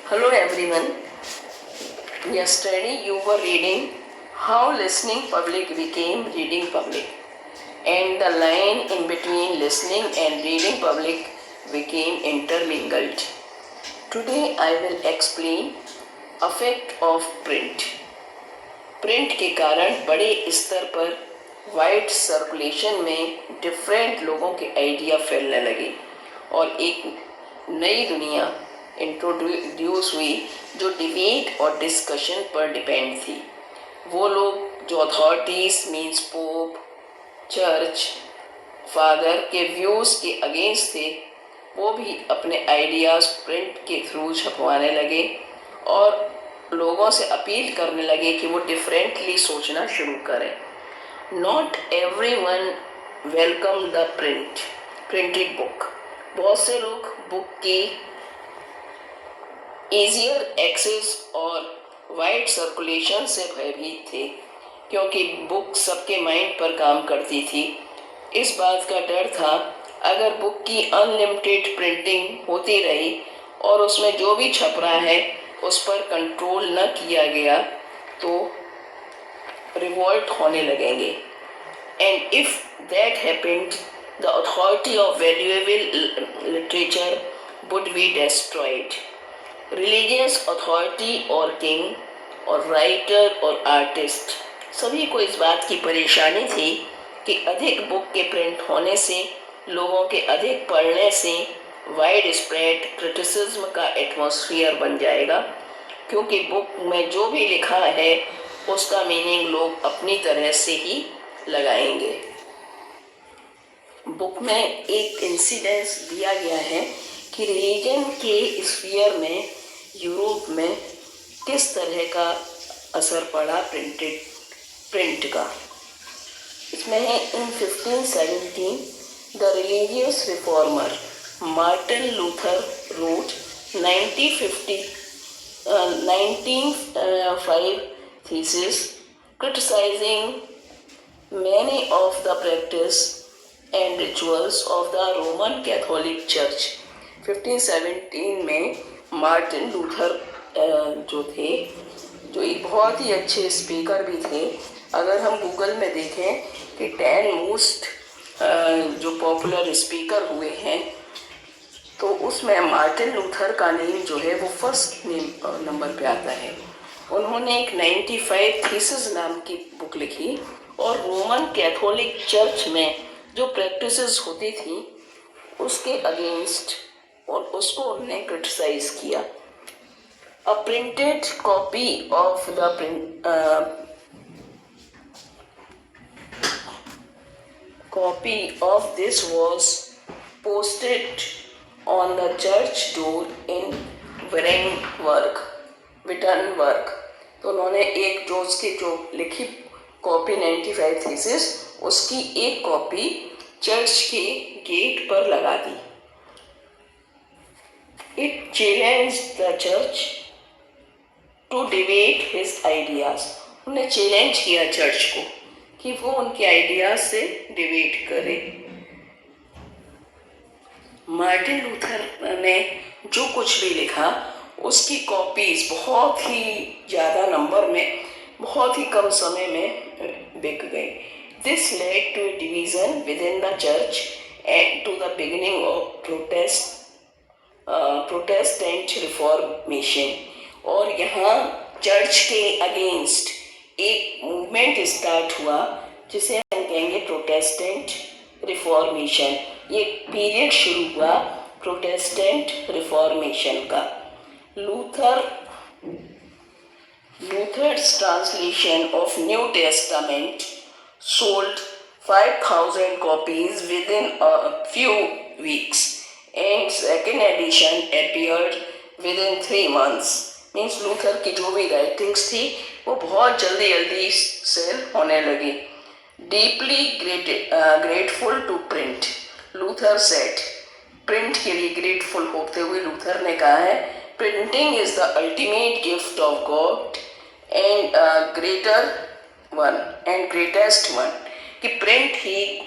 Hello everyone. Yesterday you were reading how listening public became reading public, and the line in between listening and reading public became intermingled. Today I will explain effect of print. Print के कारण बड़े स्तर पर wide circulation में different लोगों के idea फैलने लगे और एक नई दुनिया इंट्रोड्यूस हुई जो डिबेट और डिस्कशन पर डिपेंड थी। वो लोग जो authorities means pope, church father के व्यूज़ के अगेंस्ट थे, वो भी अपने आइडियाज़ प्रिंट के थ्रू छपवाने लगे और लोगों से अपील करने लगे कि वो डिफरेंटली सोचना शुरू करें। Not every one welcome the printed book. बहुत से लोग बुक की ईजियर एक्सेस और वाइड सर्कुलेशन से भयभीत थे, क्योंकि बुक सबके माइंड पर काम करती थी। इस बात का डर था अगर बुक की अनलिमिटेड प्रिंटिंग होती रही और उसमें जो भी छप रहा है उस पर कंट्रोल न किया गया तो रिवॉल्ट होने लगेंगे। And if that happened the authority of valuable literature would be destroyed. Religious authority और किंग और राइटर और आर्टिस्ट सभी को इस बात की परेशानी थी कि अधिक बुक के प्रिंट होने से, लोगों के अधिक पढ़ने से वाइड स्प्रेड क्रिटिसिज्म का एटमॉस्फेयर बन जाएगा, क्योंकि बुक में जो भी लिखा है उसका मीनिंग लोग अपनी तरह से ही लगाएंगे। बुक में एक इंसिडेंस दिया गया है कि रिलीजन के स्फीयर में यूरोप में किस तरह का असर पड़ा प्रिंट का। इसमें है in 1517 the religious reformer Martin Luther wrote 1905 thesis criticizing many of the practice and rituals of the Roman Catholic Church। 1517 में मार्टिन लूथर जो थे, जो एक बहुत ही अच्छे स्पीकर भी थे। अगर हम गूगल में देखें कि 10 मोस्ट जो पॉपुलर स्पीकर हुए हैं तो उसमें मार्टिन लूथर का नेम जो है वो फर्स्ट नंबर पे आता है। उन्होंने एक 95 थीसिस नाम की बुक लिखी और रोमन कैथोलिक चर्च में जो प्रैक्टिसेस होती थी उसके अगेंस्ट और उसको उन्होंने क्रिटिसाइज किया। अ printed copy of the copy of this was posted on the church door in Wittenberg। तो उन्होंने एक जो उसकी जो लिखी कॉपी 95 थीसिस उसकी एक कॉपी चर्च के गेट पर लगा दी। It challenged the church to debate his ideas. उन्होंने चैलेंज किया चर्च को कि वो उनके आइडियाज से डिबेट करे। मार्टिन लूथर ने जो कुछ भी लिखा उसकी कॉपीज बहुत ही ज़्यादा नंबर में बहुत ही कम समय में बिक गई। This led to a division within the church and to the beginning of Protestant Reformation. और यहाँ चर्च के अगेंस्ट एक मूवमेंट स्टार्ट हुआ जिसे हम कहेंगे प्रोटेस्टेंट रिफॉर्मेशन। ये पीरियड शुरू हुआ प्रोटेस्टेंट रिफॉर्मेशन का। Luther's translation of New Testament sold 5,000 copies within a few weeks, and second edition appeared within 3 months। Means Luther की जो भी राइटिंग्स थी वो बहुत जल्दी सेल होने लगी। Deeply grateful to print, Luther said. Print के लिए ग्रेटफुल होते हुए लूथर ने कहा है, printing is the ultimate gift of God and greatest one. कि प्रिंट ही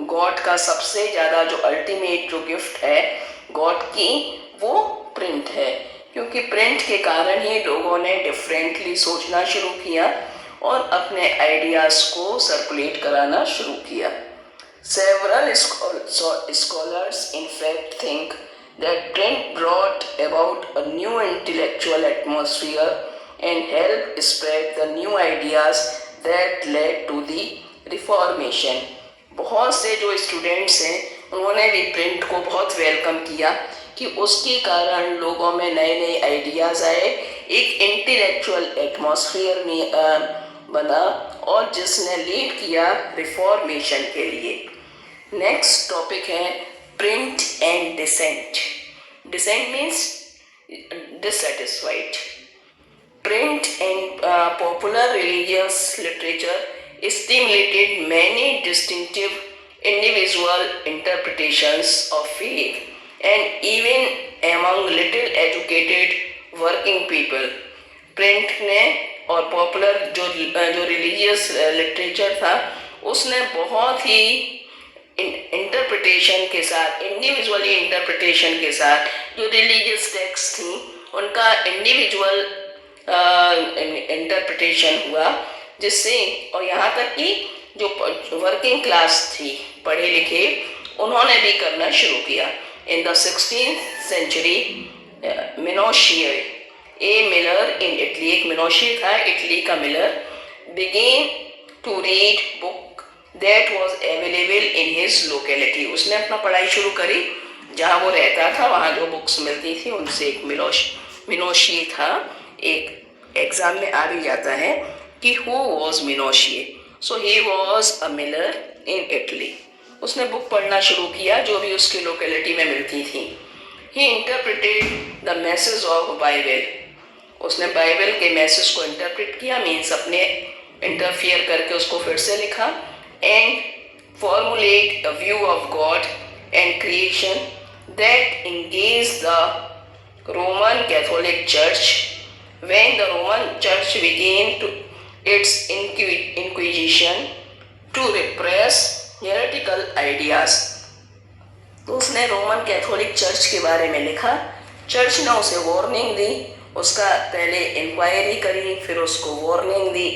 गॉड का सबसे ज़्यादा जो अल्टीमेट जो गिफ्ट है गॉड की वो प्रिंट है। क्योंकि प्रिंट के कारण ही लोगों ने डिफरेंटली सोचना शुरू किया और अपने आइडियाज़ को सर्कुलेट कराना शुरू किया. Several scholars in fact think that print brought about a new intellectual atmosphere and helped spread the new ideas that led to the Reformation. बहुत से जो स्टूडेंट्स हैं उन्होंने भी प्रिंट को बहुत वेलकम किया कि उसके कारण लोगों में नए नए आइडियाज़ आए, एक इंटेलेक्चुअल एटमॉस्फेयर बना और जिसने लीड किया रिफॉर्मेशन के लिए. नेक्स्ट टॉपिक है print and dissent. Dissent means dissatisfied. Print and popular religious literature stimulated many distinctive individual interpretations of faith and even among little educated working people. Print ने और popular जो religious literature था उसने बहुत ही interpretation के साथ, individually interpretation के साथ जो रिलीजियस टेक्स्ट थी उनका इंडिविजुअल इंटरप्रिटेशन हुआ, जिससे और यहाँ तक कि जो वर्किंग क्लास थी, पढ़े लिखे, उन्होंने भी करना शुरू किया. इन द 16th century मिनोशियर, ए मिलर इन इटली, एक मिनोशियर था इटली का miller, began to read book that was available in his locality. उसने अपना पढ़ाई शुरू करी, जहाँ वो रहता था वहाँ जो बुक्स मिलती थी उनसे. एक मिनोशिए था, एक एग्जाम में आ भी जाता है कि who was Menocchio. So he was a miller in Italy. उसने बुक पढ़ना शुरू किया जो भी उसकी लोकेलिटी में मिलती थी. He interpreted the message of Bible. उसने बाइबल के मैसेज को इंटरप्रेट किया, मीन्स अपने इंटरफियर करके उसको फिर से लिखा. And formulate a view of God and creation that engaged the Roman Catholic Church when the Roman Church began to its inquisition to repress heretical ideas. तो उसने रोमन कैथोलिक चर्च के बारे में लिखा. चर्च ने उसे वार्निंग दी, उसका पहले इंक्वायरी करी, फिर उसको वार्निंग दी,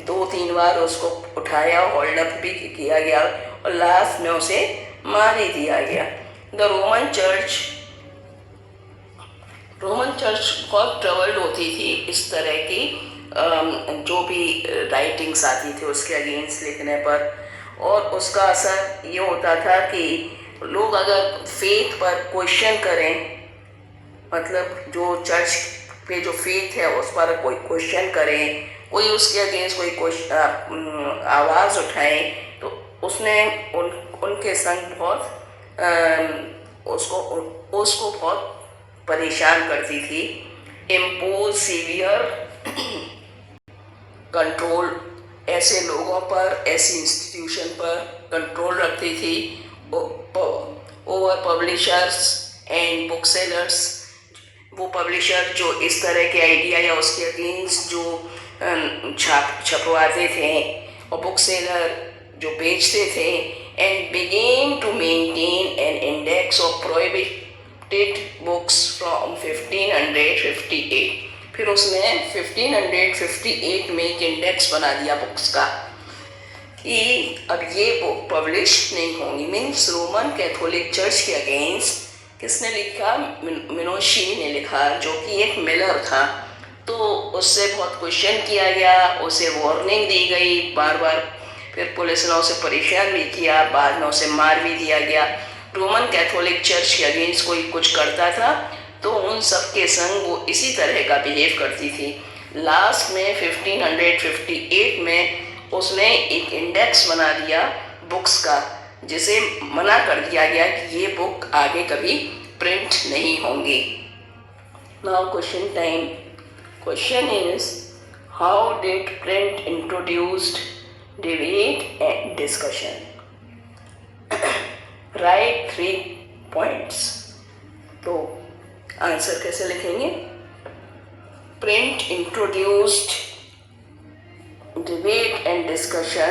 2-3 बार उसको उठाया, होल्ड अप भी किया गया और लास्ट में उसे मार ही दिया गया. द रोमन चर्च बहुत ट्रबल्ड होती थी इस तरह की जो भी राइटिंग्स आती थी उसके अगेंस्ट लिखने पर, और उसका असर ये होता था कि लोग अगर फेथ पर क्वेश्चन करें, मतलब जो चर्च पे जो फेथ है उस पर कोई क्वेश्चन करें, कोई उसके अगेंस्ट कोई आवाज़ उठाए, तो उसने उनके संग बहुत उसको बहुत परेशान करती थी. इम्पोज सीवियर कंट्रोल, ऐसे लोगों पर, ऐसी इंस्टीट्यूशन पर कंट्रोल रखती थी. Over publishers and book sellers, वो पब्लिशर जो इस तरह के आइडिया या उसके अगेंस्ट जो छपवाते थे, और बुक सेलर जो बेचते थे. And began to maintain an index of prohibited books from 1558. फिर उसने 1558 में एक इंडेक्स बना दिया बुक्स का कि अब ये बुक पब्लिश नहीं होंगी. मीन्स रोमन कैथोलिक चर्च के अगेंस्ट किसने लिखा? मिनोशी ने लिखा, जो कि एक मिलर था. तो उससे बहुत क्वेश्चन किया गया, उसे वार्निंग दी गई बार बार, फिर पुलिस ने उसे परेशान भी किया, बाद में उसे मार भी दिया गया. रोमन कैथोलिक चर्च के अगेंस्ट कोई कुछ करता था तो उन सब के संग वो इसी तरह का बिहेव करती थी. लास्ट में 1558 में उसने एक इंडेक्स बना दिया बुक्स का, जिसे मना कर दिया गया कि ये बुक आगे कभी प्रिंट नहीं होंगी. Now question time. Question is, how did print introduced debate and discussion? Right 3 points. तो आंसर कैसे लिखेंगे? Print introduced debate and discussion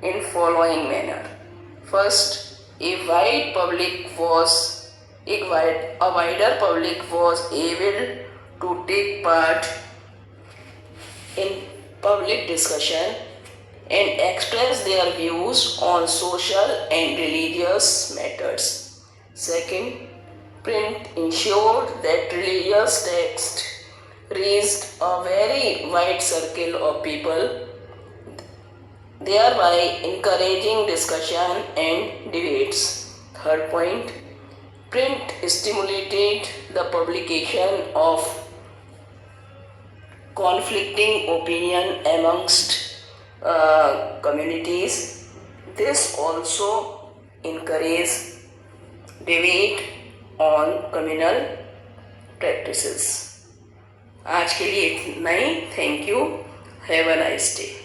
in following manner. First, a wide public was A wider public was able to take part in public discussion and express their views on social and religious matters. Second, print ensured that religious text reached a very wide circle of people, thereby encouraging discussion and debates. Third point, print stimulated the publication of conflicting opinion amongst communities. This also encourages debate on communal practices. आज के लिए इतना ही. Thank you. Have a nice day.